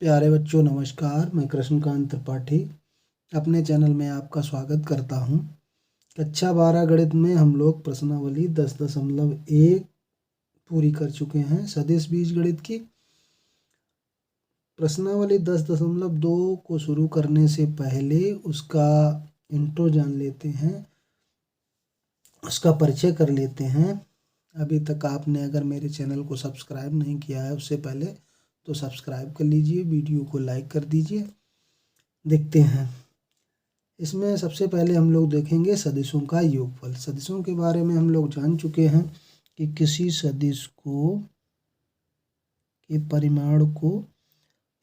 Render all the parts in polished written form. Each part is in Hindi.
प्यारे बच्चों नमस्कार। मैं कृष्णकांत त्रिपाठी अपने चैनल में आपका स्वागत करता हूं। कक्षा 12 गणित में हम लोग प्रश्नावली 10.1 पूरी कर चुके हैं। सदिश बीजगणित की प्रश्नावली 10.2 को शुरू करने से पहले उसका इंट्रो जान लेते हैं, उसका परिचय कर लेते हैं। अभी तक आपने अगर मेरे चैनल को सब्सक्राइब नहीं किया है उससे पहले तो सब्सक्राइब कर लीजिए, वीडियो को लाइक कर दीजिए। देखते हैं, इसमें सबसे पहले हम लोग देखेंगे सदिशों का योगफल। सदिशों के बारे में हम लोग जान चुके हैं कि किसी सदिश को के परिमाण को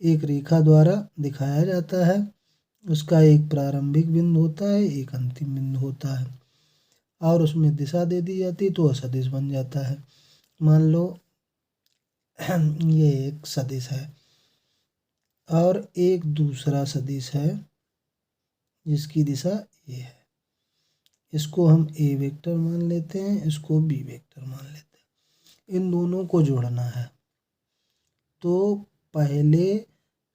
एक रेखा द्वारा दिखाया जाता है। उसका एक प्रारंभिक बिंदु होता है, एक अंतिम बिंदु होता है और उसमें दिशा दे दी जाती है तो वह सदिश बन जाता है। मान लो ये एक सदिश है और एक दूसरा सदिश है जिसकी दिशा ये है। इसको हम ए वेक्टर मान लेते हैं, इसको बी वेक्टर मान लेते हैं। इन दोनों को जोड़ना है तो पहले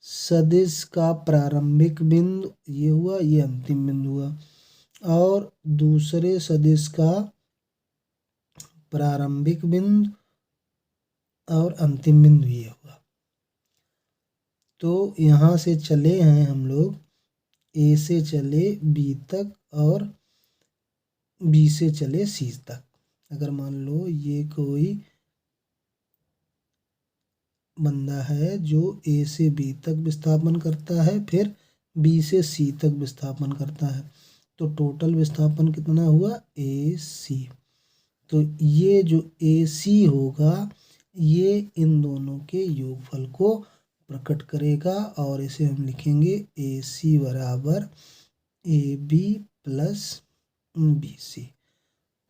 सदिश का प्रारंभिक बिंदु ये हुआ, ये अंतिम बिंदु हुआ और दूसरे सदिश का प्रारंभिक बिंदु और अंतिम बिंदु ये हुआ। तो यहाँ से चले हैं हम लोग, ए से चले बी तक और बी से चले सी तक। अगर मान लो ये कोई बंदा है जो ए से बी तक विस्थापन करता है, फिर बी से सी तक विस्थापन करता है, तो टोटल विस्थापन कितना हुआ ए सी। तो ये जो ए सी होगा ये इन दोनों के योगफल को प्रकट करेगा और इसे हम लिखेंगे ए सी बराबर A B plus B C.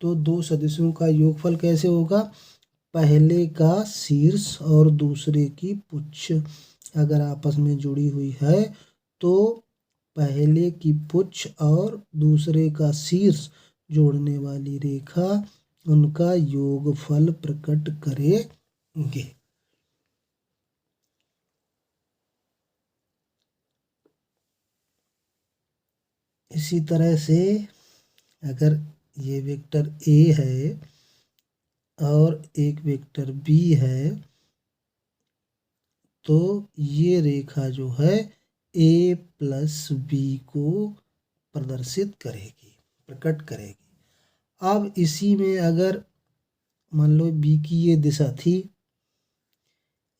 तो दो सदिशों का योगफल कैसे होगा? पहले का शीर्ष और दूसरे की पुच्छ अगर आपस में जुड़ी हुई है तो पहले की पुच्छ और दूसरे का शीर्ष जोड़ने वाली रेखा उनका योगफल प्रकट करेंगे। इसी तरह से अगर ये वेक्टर ए है और एक वेक्टर बी है तो ये रेखा जो है ए प्लस बी को प्रदर्शित करेगी, प्रकट करेगी। अब इसी में अगर मान लो बी की ये दिशा थी,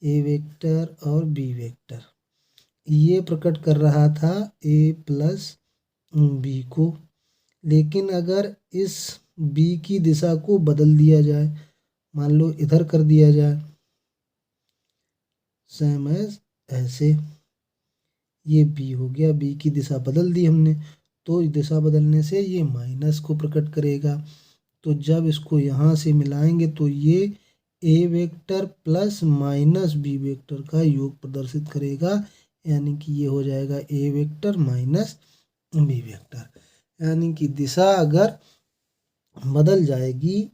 ए वेक्टर और बी वेक्टर ये प्रकट कर रहा था ए प्लस बी को, लेकिन अगर इस बी की दिशा को बदल दिया जाए, मान लो इधर कर दिया जाए, सेम एज ऐसे, ये बी हो गया, बी की दिशा बदल दी हमने तो दिशा बदलने से ये माइनस को प्रकट करेगा। तो जब इसको यहाँ से मिलाएंगे तो ये A vector plus minus B vector का योग प्रदर्शित करेगा, यानी कि ये हो जाएगा A vector minus B vector, यानी कि दिशा अगर बदल जाएगी,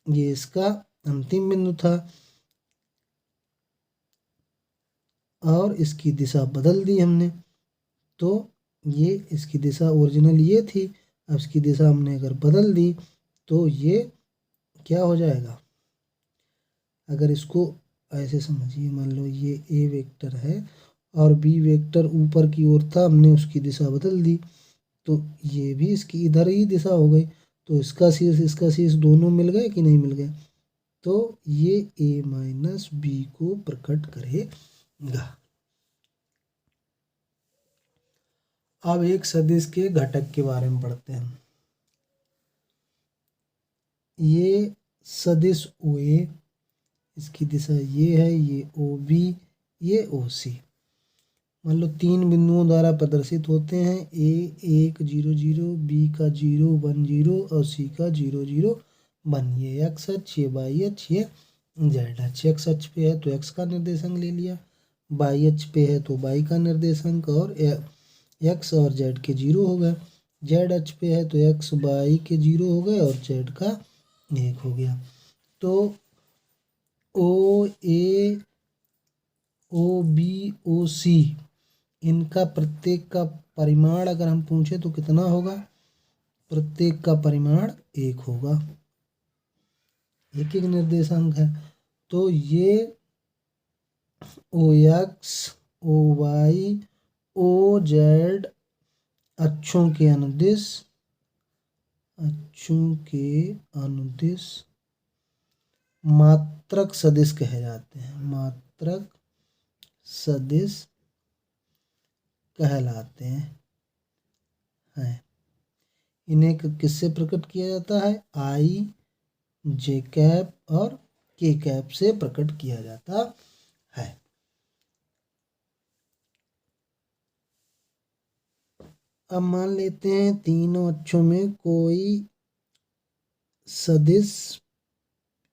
ये इसका अंतिम बिंदु था और इसकी दिशा बदल दी हमने, तो ये इसकी दिशा ओरिजिनल ये थी, अब इसकी दिशा हमने अगर बदल दी तो ये क्या हो जाएगा? अगर इसको ऐसे समझिए, मान लो ये ए वेक्टर है और बी वेक्टर ऊपर की ओर था, हमने उसकी दिशा बदल दी तो ये भी इसकी इधर ही दिशा हो गई, तो इसका शीर्ष दोनों मिल गए कि नहीं मिल गए? तो ये ए माइनस बी को प्रकट करेगा। अब एक सदिश के घटक के बारे में पढ़ते हैं। ये सदिश ओ ए, इसकी दिशा ये है, ये ओ बी, ये ओ सी। मान लो तीन बिंदुओं द्वारा प्रदर्शित होते हैं, ए 1 0 0, बी का 0 1 0 और सी का 0 0 1। ये एक्स अक्ष, ये वाई अक्ष, ये जेड अक्ष। एक्स अक्ष पे है तो एक्स का निर्देशांक ले लिया, वाई अक्ष पे है तो वाई का निर्देशांक और एक्स और जेड के 0 हो गए। जेड अक्ष पे है तो एक्स वाई के 0 हो गए और जेड का 1 हो गया। तो ओ ए ओ बी ओ सी, इनका प्रत्येक का परिमाण अगर हम पूछे तो कितना होगा? प्रत्येक का परिमाण 1 होगा, एक निर्देशांक है। तो ये O X O Y O Z अक्षों के अनुदिश मात्रक सदिश कहे जाते हैं, मात्रक सदिश कहलाते हैं। इन्हें किससे प्रकट किया जाता है? आई जे कैप और के कैप से प्रकट किया जाता है। अब मान लेते हैं तीनों अक्षों में कोई सदिश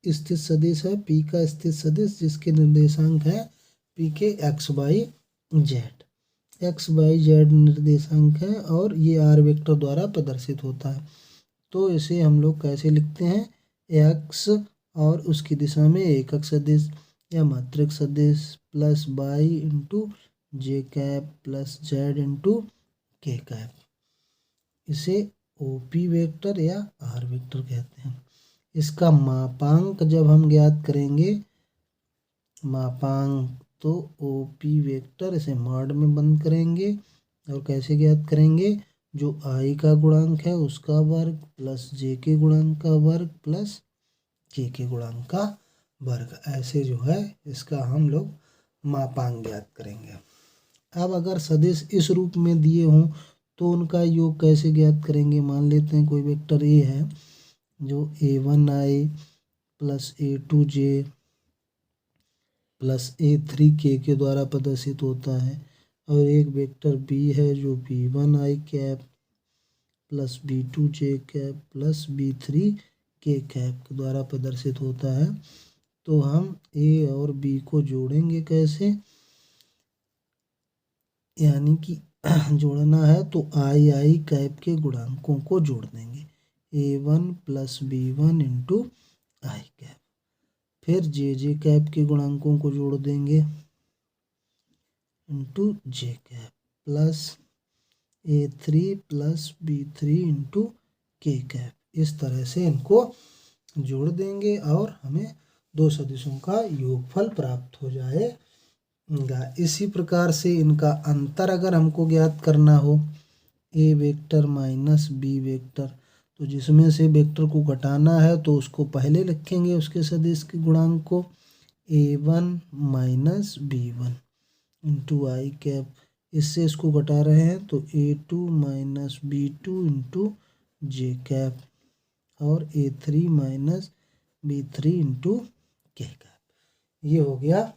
स्थित सदिश है, पी का स्थित सदिश जिसके निर्देशांक है पी के x y z, x y z निर्देशांक है और ये आर वेक्टर द्वारा प्रदर्शित होता है। तो इसे हम लोग कैसे लिखते हैं? एक्स और उसकी दिशा में एकक सदिश या मात्रक सदिश plus Y into J cap plus Z into K cap, इसे ओपी वेक्टर या आर वेक्टर कहते हैं। इसका मापांक जब हम ज्ञात करेंगे, मापांक, तो ओपी वेक्टर इसे मॉड में बंद करेंगे और कैसे ज्ञात करेंगे? जो आई का गुणांक है उसका वर्ग प्लस जे के गुणांक का वर्ग प्लस के गुणांक का वर्ग, ऐसे जो है इसका हम लोग मापांक ज्ञात करेंगे। अब अगर सदिश इस रूप में दिए हों तो उनका योग कैसे ज्ञात करेंगे? मान लेते हैं कोई वेक्टर ए है जो a1i plus a2j plus a3k के द्वारा प्रदर्शित होता है, और एक वेक्टर b है जो b1i cap plus b2j cap plus b3k cap के द्वारा प्रदर्शित होता है। तो हम a और b को जोड़ेंगे कैसे? यानी कि जोड़ना है तो आई कैप के गुणांकों को जोड़ देंगे, a1 plus b1 into I cap, फिर जे कैप के गुणांकों को जोड़ देंगे into J cap plus a3 plus b3 into K cap, इस तरह से इनको जोड़ देंगे और हमें दो सदिशों का योगफल प्राप्त हो जाएगा। इसी प्रकार से इनका अंतर अगर हमको ज्ञात करना हो, ए वेक्टर माइनस बी वेक्टर, तो जिसमें से वेक्टर को घटाना है तो उसको पहले लिखेंगे उसके सदिश के गुणांक को, a1 minus b1 into I cap, इससे इसको घटा रहे हैं तो a2 minus b2 into J cap और a3 minus b3 into K cap, ये हो गया।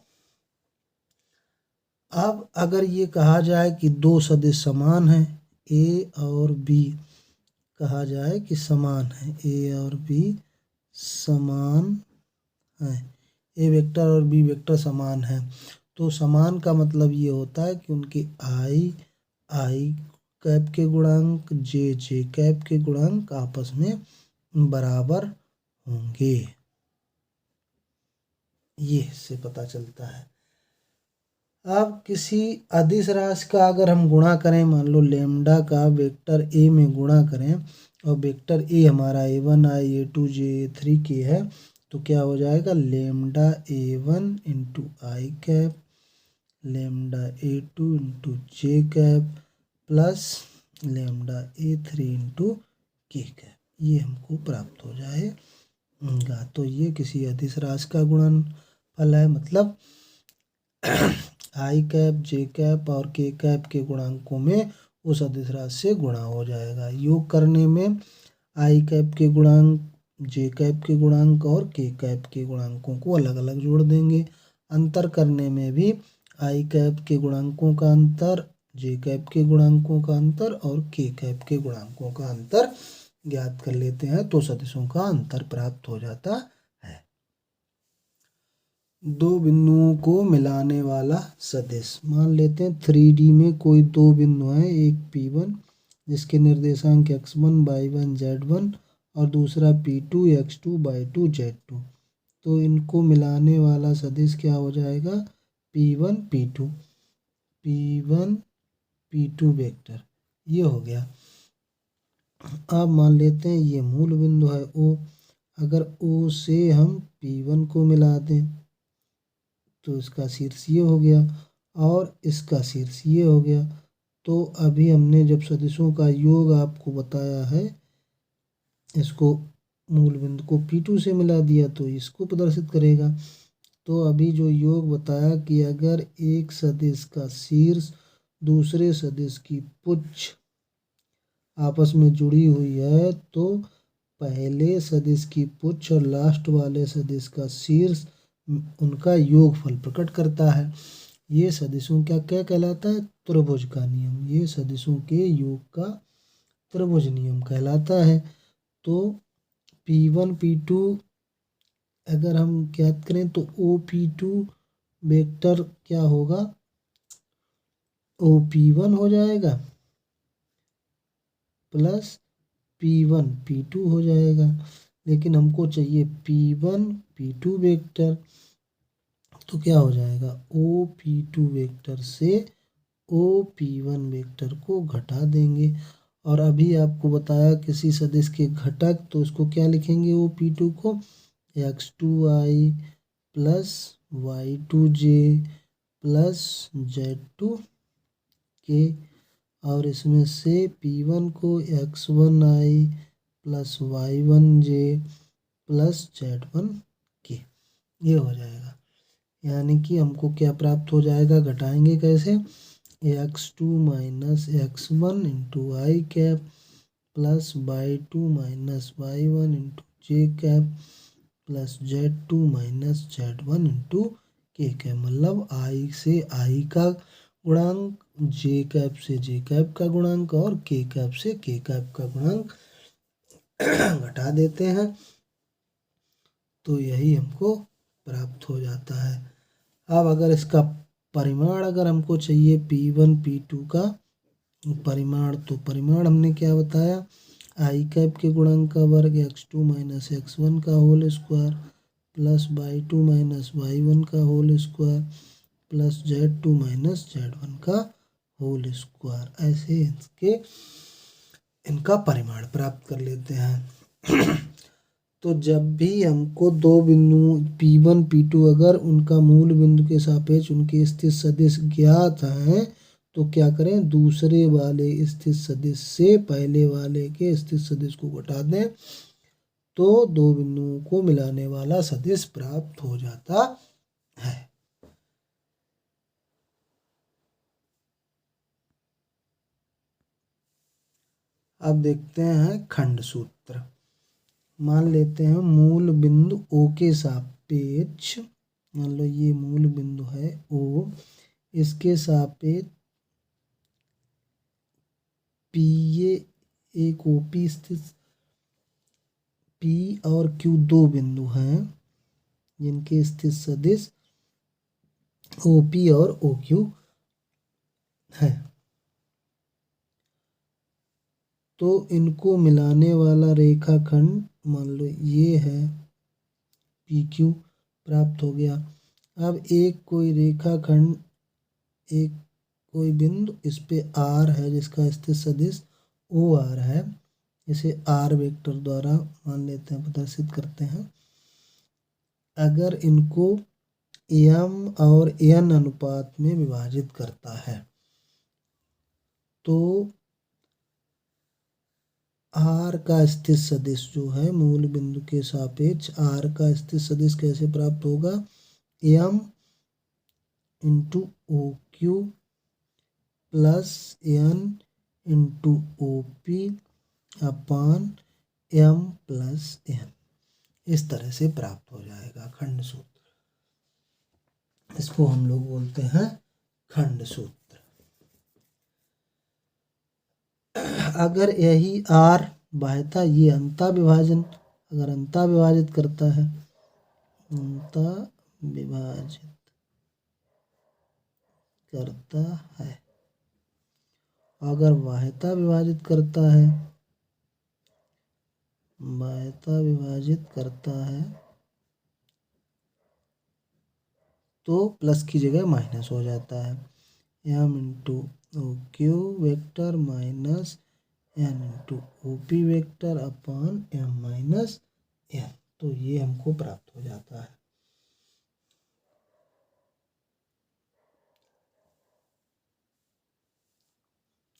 अब अगर ये कहा जाए कि दो सदिश समान हैं, ए और बी कहा जाए कि समान है, ए और बी समान है, ए वेक्टर और बी वेक्टर समान है, तो समान का मतलब ये होता है कि उनके आई कैप के गुणांक जे कैप के गुणांक आपस में बराबर होंगे, ये इससे पता चलता है। अब किसी अदिश राशि का अगर हम गुणा करें, मान लो लेमडा का वेक्टर ए में गुणा करें और वेक्टर ए हमारा a1i a2j a3k है, तो क्या हो जाएगा? Lambda a1 into I cap lambda a2 into J cap plus lambda a3 into K cap, ये हमको प्राप्त हो जाएगा। तो ये किसी अदिश राशि का गुणनफल है, मतलब आई कैप जे कैप और के कैप के गुणांकों में उस अदिश राशि से गुणा हो जाएगा। योग करने में आई कैप के गुणांक, जे कैप के गुणांक और के कैप के गुणांकों को अलग अलग जोड़ देंगे। अंतर करने में भी आई कैप के गुणांकों का अंतर, जे कैप के गुणांकों का अंतर और के कैप के गुणांकों का अंतर ज्ञात कर लेते हैं तो सदिशों का अंतर प्राप्त हो जाता है। दो बिंदुओं को मिलाने वाला सदिश, मान लेते हैं 3D में कोई दो बिंदु हैं, एक P1 जिसके निर्देशांक x1 y1 z1 और दूसरा P2 x2 y2 z2, तो इनको मिलाने वाला सदिश क्या हो जाएगा? P1 P2 वेक्टर, ये हो गया। अब मान लेते हैं ये मूल बिंदु है O, अगर O से हम P1 को मिला दें तो इसका शीर्ष ये हो गया और इसका शीर्ष ये हो गया। तो अभी हमने जब सदिशों का योग आपको बताया है, इसको मूल बिंदु को P2 से मिला दिया तो इसको प्रदर्शित करेगा। तो अभी जो योग बताया कि अगर एक सदिश का शीर्ष दूसरे सदिश की पुच्छ आपस में जुड़ी हुई है तो पहले सदिश की पुच्छ और लास्ट वाले सदिश का शीर्ष उनका योगफल प्रकट करता है। ये सदिशों क्या क्या कहलाता है? त्रिभुज का नियम। ये सदिशों के योग का त्रिभुज नियम कहलाता है। तो P1 P2 अगर हम ज्ञात करें तो OP2 वेक्टर क्या होगा? OP1 हो जाएगा प्लस P1 P2 हो जाएगा। लेकिन हमको चाहिए P1 P2 वेक्टर, तो क्या हो जाएगा? OP2 वेक्टर से OP1 वेक्टर को घटा देंगे। और अभी आपको बताया किसी सदिश के घटक, तो इसको क्या लिखेंगे? OP2 को x2i plus y2j plus z2k, और इसमें से P1 को x1i plus y1j plus z1k, ये हो जाएगा। यानी कि हमको क्या प्राप्त हो जाएगा? घटाएंगे कैसे? x2 minus x1 into I cap plus y2 minus y1 into J cap plus z2 minus z1 into K cap. मतलब आई से आई का गुणांक, जे कैप से जे कैप का गुणांक और के कैप से के कैप का गुणांक घटा देते हैं, तो यही हमको प्राप्त हो जाता है। अब अगर इसका परिमाण अगर हमको चाहिए P1 P2 का परिमाण, तो परिमाण हमने क्या बताया? आई कैप के गुणांक का वर्ग x2 माइनस x1 का whole square plus y2 minus y1 का whole square plus z2 minus z1 का होल स्क्वायर। ऐसे इनका परिमाण प्राप्त कर लेते हैं। तो जब भी हमको दो बिंदु P1 P2 अगर उनका मूल बिंदु के सापेक्ष उनके स्थित सदिश ज्ञात हैं, तो क्या करें? दूसरे वाले स्थित सदिश से पहले वाले के स्थित सदिश को घटा दें, तो दो बिंदुओं को मिलाने वाला सदिश प्राप्त हो जाता है। अब देखते हैं खंड सूत्र। मान लेते हैं मूल बिंदु O के सापेक्ष, मान लो ये मूल बिंदु है O, इसके सापेक्ष P, ये एक OP स्थित P और Q दो बिंदु हैं जिनके स्थित सदिश OP और OQ है। तो इनको मिलाने वाला रेखाखंड मान लो ये है PQ, प्राप्त हो गया। अब एक कोई रेखाखंड, एक कोई बिंदु, इस पे R है जिसका स्थित सदिश OR है, इसे R वेक्टर द्वारा मान लेते हैं, प्रदर्शित करते हैं। अगर इनको M और N अनुपात में विभाजित करता है तो R का स्थित सदिश जो है मूल बिंदु के सापेक्ष R का स्थित सदिश कैसे प्राप्त होगा? M into OQ plus N into OP अपान M प्लस N, इस तरह से प्राप्त हो जाएगा खंड सूत्र। इसको हम लोग बोलते हैं खंड सूत्र। अगर यही R बाह्यता, ये अंतः विभाजन, अगर अंतः विभाजित करता है, अंतः विभाजित करता है, अगर बाह्यता विभाजित करता है, बाह्यता विभाजित करता है, तो प्लस की जगह माइनस हो जाता है। m into O Q vector minus n into O P vector upon m minus n, तो ये हमको प्राप्त हो जाता है।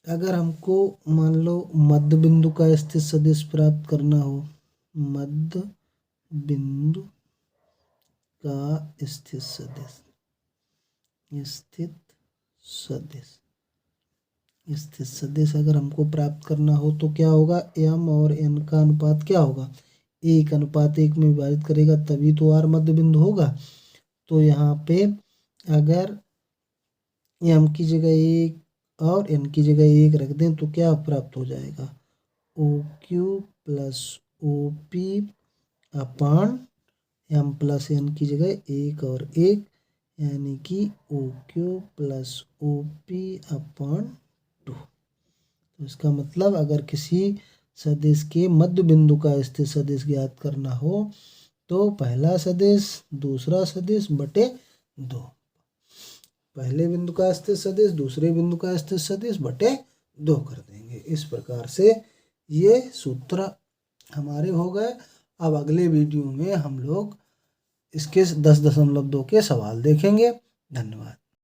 अगर हमको मान लो मध्य बिंदु का स्थित सदिश प्राप्त करना हो, मध्य बिंदु का स्थित सदिश, स्थित सदिश अगर हमको प्राप्त करना हो तो क्या होगा, m और n का अनुपात क्या होगा, 1:1 में विभाजित करेगा तभी तो r मध्य बिंदु होगा। तो यहाँ पे अगर m की जगह 1 और n की जगह 1 रख दें तो क्या प्राप्त हो जाएगा, O Q plus O P upon m plus n की जगह 1 और 1, यानी कि O Q plus O P upon 2। तो इसका मतलब अगर किसी सदिश के मध्य बिंदु का स्थित सदिश ज्ञात करना हो तो पहला सदिश दूसरा सदिश बटे 2, पहले बिंदु का स्थित सदिश दूसरे बिंदु का स्थित सदिश बटे 2 कर देंगे। इस प्रकार से ये सूत्र हमारे हो गए। अब अगले वीडियो में हम लोग इसके 10.2 के सवाल देखेंगे। धन्यवाद।